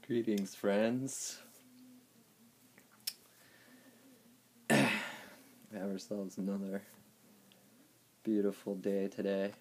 Greetings, friends. We have ourselves another beautiful day today.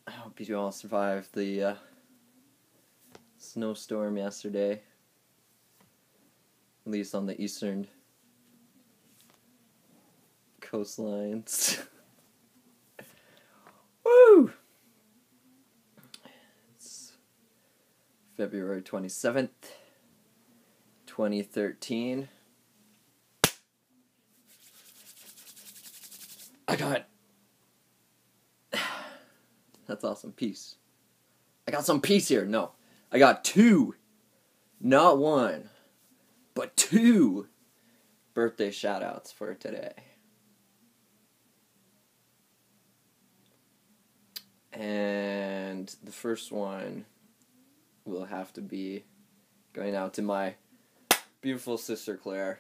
I hope you all survived the snowstorm yesterday, at least on the eastern coastlines. Woo! It's February 27th, 2013. I got... That's awesome. Peace. I got some peace here. No. I got two. Not one. But two birthday shout-outs for today. And the first one will have to be going out to my beautiful sister, Claire.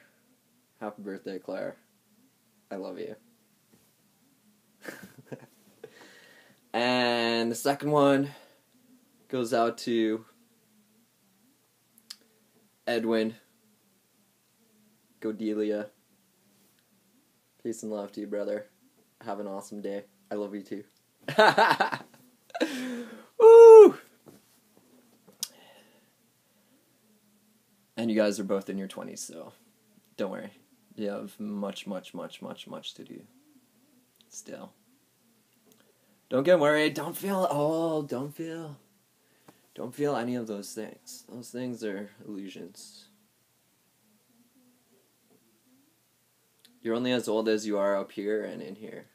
Happy birthday, Claire. I love you. And the second one goes out to Edwin Godelia. Peace and love to you, brother. Have an awesome day. I love you too. Woo! And you guys are both in your 20s, so don't worry. You have much to do. Still. Don't get worried. Don't feel old. Don't feel any of those things. Those things are illusions. You're only as old as you are up here and in here.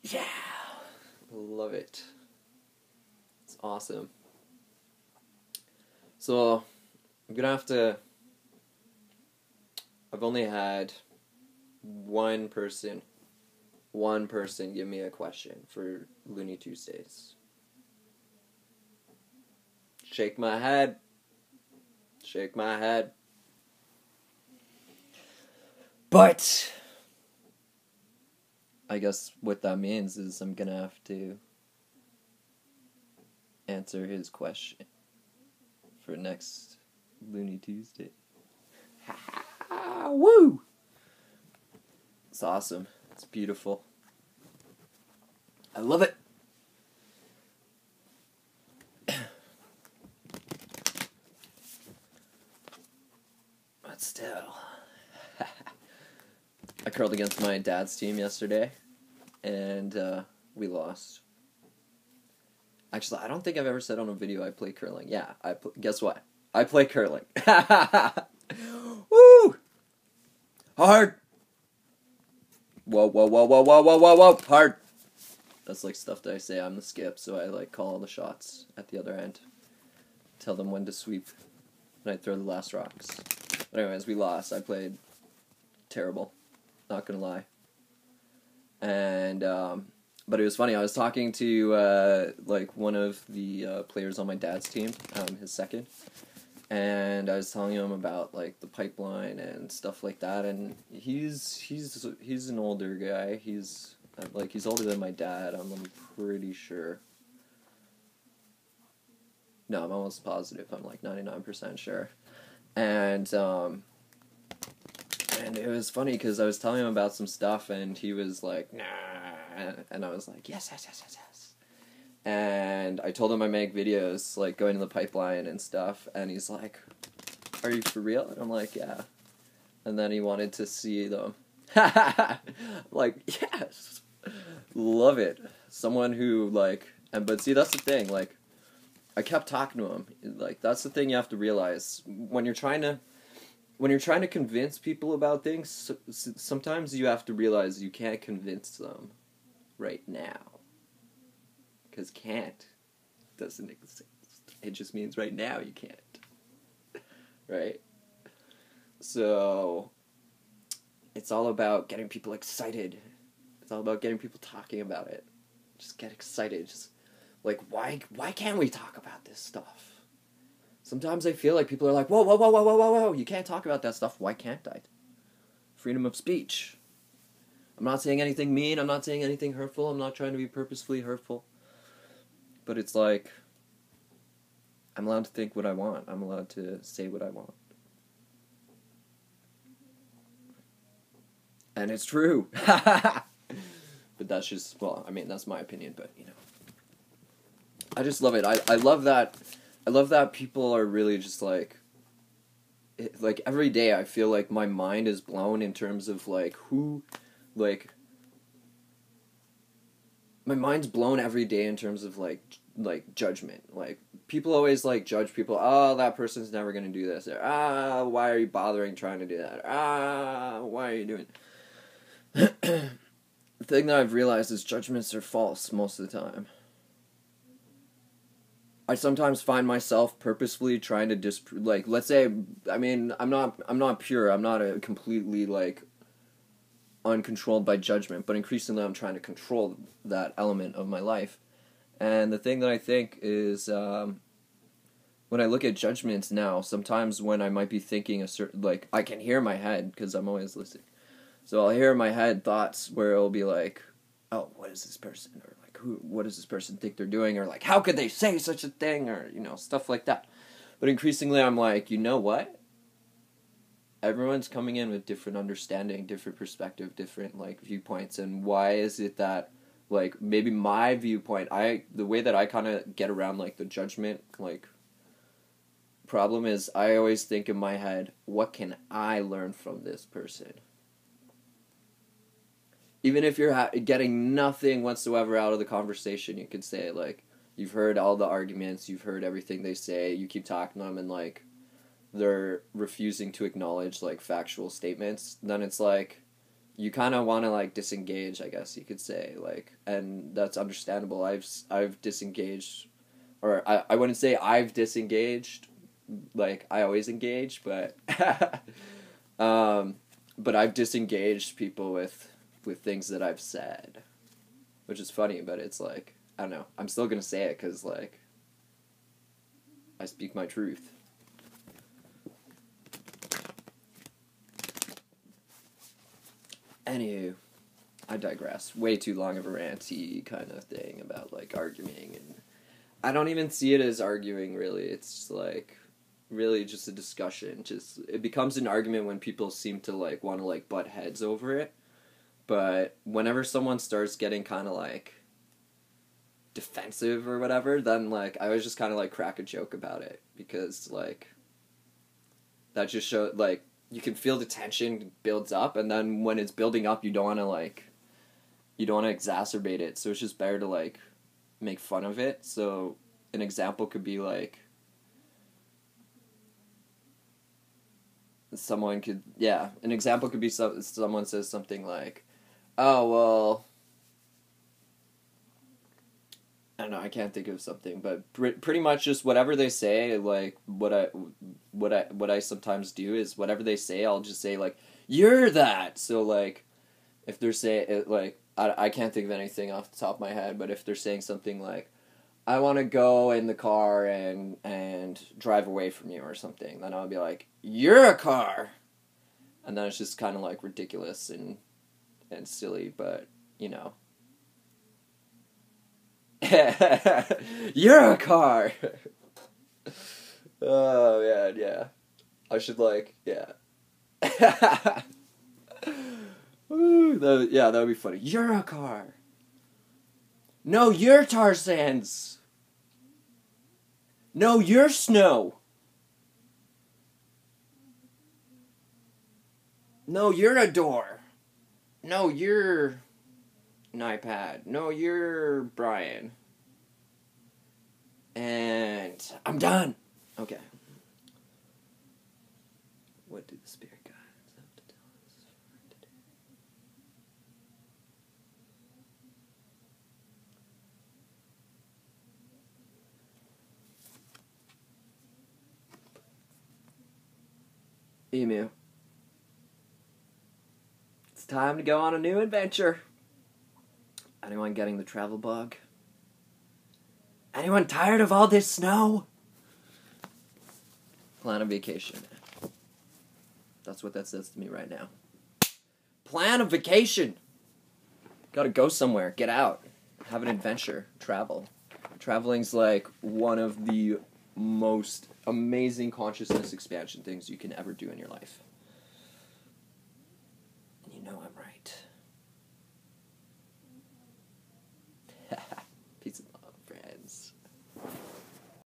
Yeah! Love it. It's awesome. So, I'm gonna have to... I've only had one person give me a question for Looney Tuesdays. Shake my head. But I guess what that means is I'm gonna have to answer his question for next Looney Tuesday. Woo! It's awesome. It's beautiful. I love it. But still. I curled against my dad's team yesterday, and we lost. Actually, I don't think I've ever said on a video I play curling. Yeah, guess what? I play curling. Woo! Hard! Whoa. Hard! That's like stuff that I say. I'm the skip, so I like call all the shots at the other end. Tell them when to sweep. And I throw the last rocks. But anyways, we lost. I played terrible. Not gonna lie. And, but it was funny. I was talking to, like, one of the players on my dad's team, his second. And I was telling him about, like, the pipeline and stuff like that. And he's an older guy. He's older than my dad. I'm pretty sure. No, I'm almost positive. I'm, like, 99% sure. And it was funny because I was telling him about some stuff, and he was like, nah. And I was like, yes. And I told him I make videos, like, going to the pipeline and stuff, and he's like, are you for real? And I'm like, yeah. And then he wanted to see them. I'm like, yes. Love it. Someone who, like, but see, that's the thing, like, I kept talking to him. Like, that's the thing you have to realize. When you're trying to convince people about things, sometimes you have to realize you can't convince them right now. Because can't doesn't exist. It just means right now you can't. Right? So, it's all about getting people excited. It's all about getting people talking about it. Just get excited. Just, like, why can't we talk about this stuff? Sometimes I feel like people are like, whoa, you can't talk about that stuff. Why can't I? Freedom of speech. I'm not saying anything mean. I'm not saying anything hurtful. I'm not trying to be purposefully hurtful. But it's like, I'm allowed to think what I want. I'm allowed to say what I want. And it's true. But that's just, well, I mean, that's my opinion, but, you know. I just love it. I love that people are really just like every day I feel like my mind is blown in terms of like my mind's blown every day in terms of like judgment. Like people always like judge people. Oh, that person's never gonna do this. Or, why are you bothering trying to do that? Why are you doing? The thing that I've realized is judgments are false most of the time. I sometimes find myself purposefully trying to like, let's say, I mean, I'm not pure. I'm not a completely like uncontrolled by judgment, but increasingly I'm trying to control that element of my life. And the thing that I think is, when I look at judgments now, sometimes when I might be thinking a certain, like, I can hear my head, because I'm always listening. So I'll hear in my head thoughts where it'll be like, oh, what is this person? Or like, what does this person think they're doing? Or like, how could they say such a thing? Or, you know, stuff like that. But increasingly I'm like, you know what? Everyone's coming in with different understanding, different perspective, different, like, viewpoints. And why is it that, like, maybe my viewpoint, the way that I kind of get around, like, the judgment, like, problem is I always think in my head, what can I learn from this person? Even if you're getting nothing whatsoever out of the conversation, you could say, like, you've heard all the arguments, you've heard everything they say, you keep talking to them, and, like, they're refusing to acknowledge, like, factual statements, then it's, like, you kind of want to, like, disengage, I guess you could say, like, and that's understandable. I've disengaged, or I wouldn't say I've disengaged, like, I always engage, but, but I've disengaged people with things that I've said, which is funny, but it's like, I don't know, I'm still gonna say it, because, like, I speak my truth. Anywho, I digress. Way too long of a ranty kind of thing about, like, arguing, and I don't even see it as arguing, really. It's just, like, really just a discussion. Just, it becomes an argument when people seem to, like, want to, like, butt heads over it. But whenever someone starts getting kind of, like, defensive or whatever, then, like, I always just kind of, like, crack a joke about it. Because, like, that just shows, like, you can feel the tension builds up, and then when it's building up, you don't want to, like, you don't want to exacerbate it. So it's just better to, like, make fun of it. So an example could be, like, an example could be someone says something like, oh, well, I don't know, I can't think of something, but pretty much just whatever they say, like, what I sometimes do is whatever they say, I'll just say, like, you're that! So, like, if they're saying, like, I can't think of anything off the top of my head, but if they're saying something like, I want to go in the car and drive away from you or something, then I'll be like, you're a car! And then it's just kind of, like, ridiculous and silly, but, you know. You're a car! Oh, man, yeah. I should, like, yeah. Ooh, that would be funny. You're a car! No, you're Tarzan's! No, you're Snow! No, you're a door! No, you're an iPad. No, you're Brian. And I'm done. Okay. What did the spirit guides have to tell us for today? Emu. It's time to go on a new adventure. Anyone getting the travel bug? Anyone tired of all this snow? Plan a vacation. That's what that says to me right now. Plan a vacation! Gotta go somewhere. Get out. Have an adventure. Travel. Traveling's like one of the most amazing consciousness expansion things you can ever do in your life. And you know I'm right.